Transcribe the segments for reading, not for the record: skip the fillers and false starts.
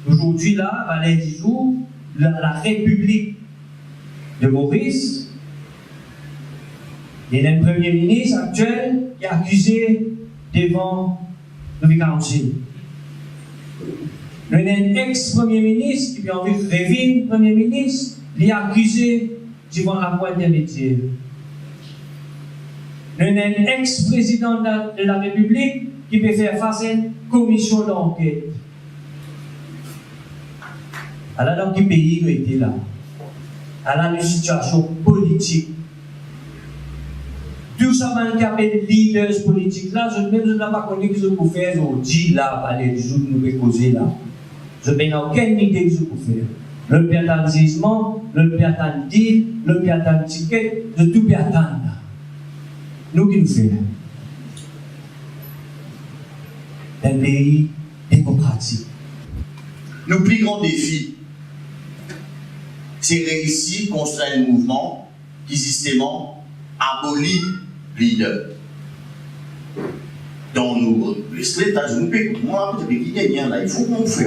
Aujourd'hui, là, à les 10 jours, la République de Maurice, il y a un premier ministre actuel qui est accusé devant le Council. Il y a un ex-premier ministre qui a envie de revenir premier ministre, il est accusé devant la pointe des métiers. Il y a un ex-président de la République qui peut faire face à une commission d'enquête. Alors, dans quel pays nous étions là? Alors, une situation politique. Tout ça, man, qui appelle leaders politiques là, je ne sais pas connu que je peux faire aujourd'hui là, parler du jour que nous pouvons causer là. Je n'ai aucune idée que je peux faire. Le peut attendre jugement, le peut attendre deal, le peut attendre ticket, de tout peut attendre là. Nous qui nous faisons? Un pays démocratique. Nos plus grands défis, c'est réussir à construire un mouvement qui systématiquement abolit les leaders. Dans nous, les États-Unis, moi, je vais gagner là, il faut qu'on fasse.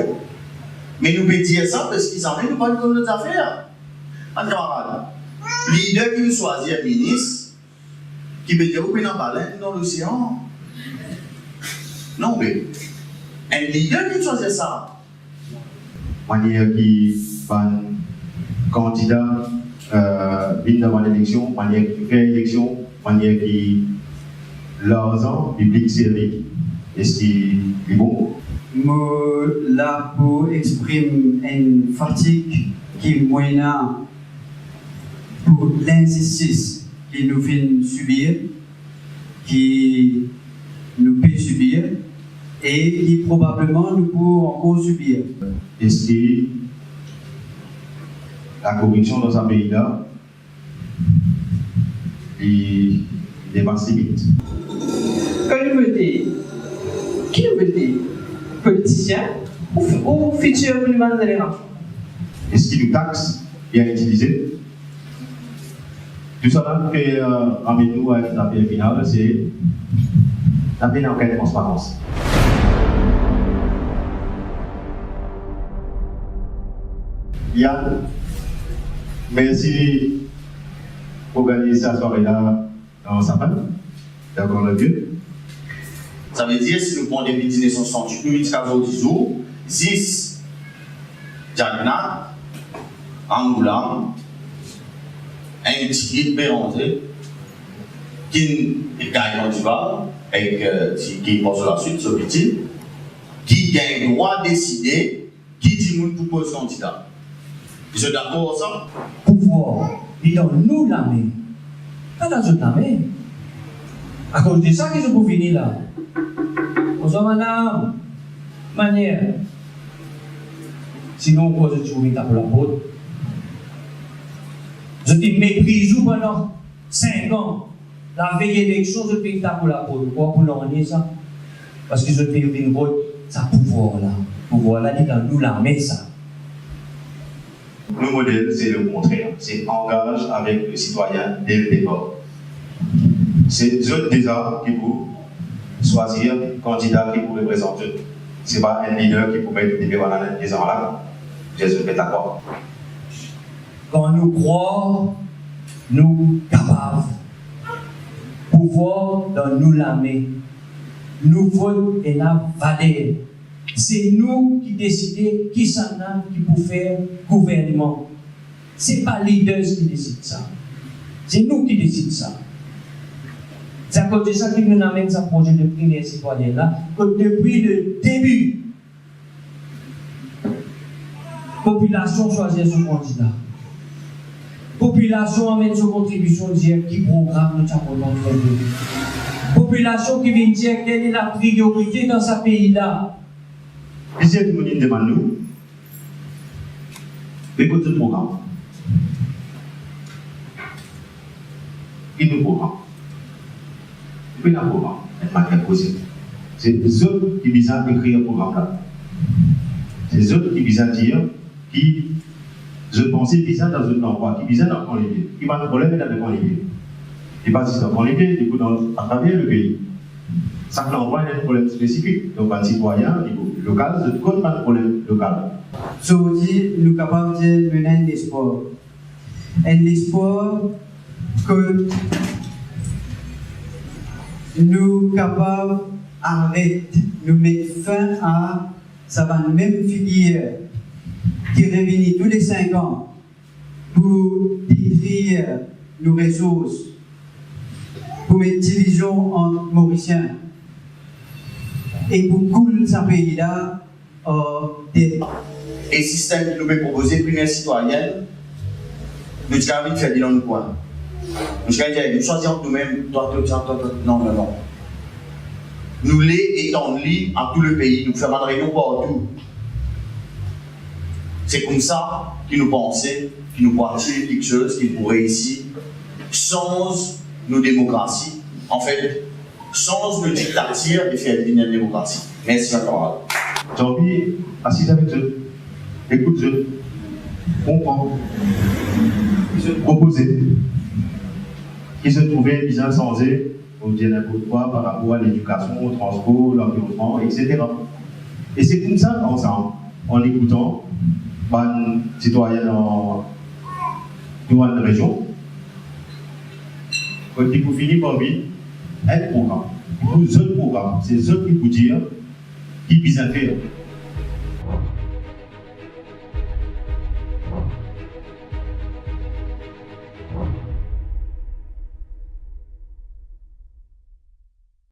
Mais nous pouvons dire ça parce qu'ils s'en viennent, nous pas de nos affaires. En camarade, leader qui veut choisir un ministre, qui peut dire, vous pouvez en parler dans l'océan. Non, mais un leader qui choisit ça. Manière qui un candidat vient devant l'élection, manière qui fait l'élection, manière qui l'argent public servi. Est-ce qu'il est bon? Moi, là, pour exprimer une fatigue qui est moyenne pour l'injustice que nous venons subir, qui nous peut subir, et qui probablement nous pouvons encore subir. Est-ce que la corruption dans ce pays-là dépasse vite? Qui nous veut dire politicien ou futur gouvernement de l'élection? Est-ce qu'il nous taxe bien utilisé? Tout ça fait avec nous avec la paix finale, c'est la paix en quelle transparence. Yann, merci pour organiser cette soirée-là dans sa femme. D'accord, le Dieu. Ça veut dire, si nous prenons des 1968, jusqu'à 10 jours, 10 Jagna, Angoula, un petit guide Béranger, qui gagne du val, et qui passe la suite, ce petit, qui gagne le droit de décider qui dit nous pour poser candidat. Vous êtes d'accord avec ça? Pouvoir, il dans nous la main. Pas dans notre main. À cause de ça que je peux venir là. On s'en va manière. Sinon, on pose toujours une pour la peau. Je te méprise pendant 5 ans. La veille élection, je fais une pour la peau. Pourquoi pour l'année ça? Parce que je fais une vote, ça pouvoir là. Pouvoir là, il dans nous la main ça. Le modèle, c'est le contraire. C'est engage avec le citoyen dès le départ. C'est eux déjà qui pour choisir un candidat qui pour représenter. Ce n'est pas un leader qui pour mettre des bénévoles des gens là. Jésus est d'accord. Quand nous croyons, nous capables. Pouvoir dans nous la main. Nous votons et la valeur. C'est nous qui décidons qui s'en a qui peut faire gouvernement. Ce n'est pas les leaders qui décident ça. C'est nous qui décidons ça. C'est à cause de ça que nous amène ce projet de primaire citoyenne là, que depuis le début, la population choisit son candidat. La population amène son contribution, dire qui programme nous avons dans le pays. La population qui vient dire quelle est la priorité dans ce pays-là. Et si vous nous demandez, nous, écoutez le programme. Il nous programme. Et puis, le programme, c'est eux qui visent à écrire le programme là. C'est eux qui visent à dire qui, je pensais, visent dans un endroit, qui visent dans le Congolais. Il va le problème dans le Congolais. Il passe dans le Congolais, du coup, à travers le pays. Chaque endroit, il y a un problème spécifique. Donc, un citoyen, au niveau local, c'est pas un problème local. local. So dit, nous sommes capables de mener un espoir. Un espoir que nous sommes capables d'arrêter, nous mettre fin à ça va même filière qui revient tous les 5 ans pour détruire nos ressources, pour mettre division entre Mauriciens et pour couler ce pays-là des... Et système qui nous est proposé, première citoyenne, nous avons envie de faire bilan de quoi? Nous avons dit, nous choisissons nous-mêmes, toi, non. Nous les étendons à tout le pays, nous faisons des réunions partout. C'est comme ça qu'ils nous pensaient, qu'ils nous voyaient quelque chose qu'ils pourraient réussir sans nos démocraties. En fait, sans nos dictatures et faire une démocratie. Merci encore. J'ai envie d'assister avec eux, écoute eux, comprendre, se proposer, qui se trouvaient bien censés, on dit n'importe quoi par rapport à l'éducation, au transport, l'environnement, etc. Et c'est comme ça qu'ensemble, en écoutant les citoyens dans la région, quand vous finissez par vivre, un programme. Pour eux programme, c'est eux qui vous dire qui bien faire.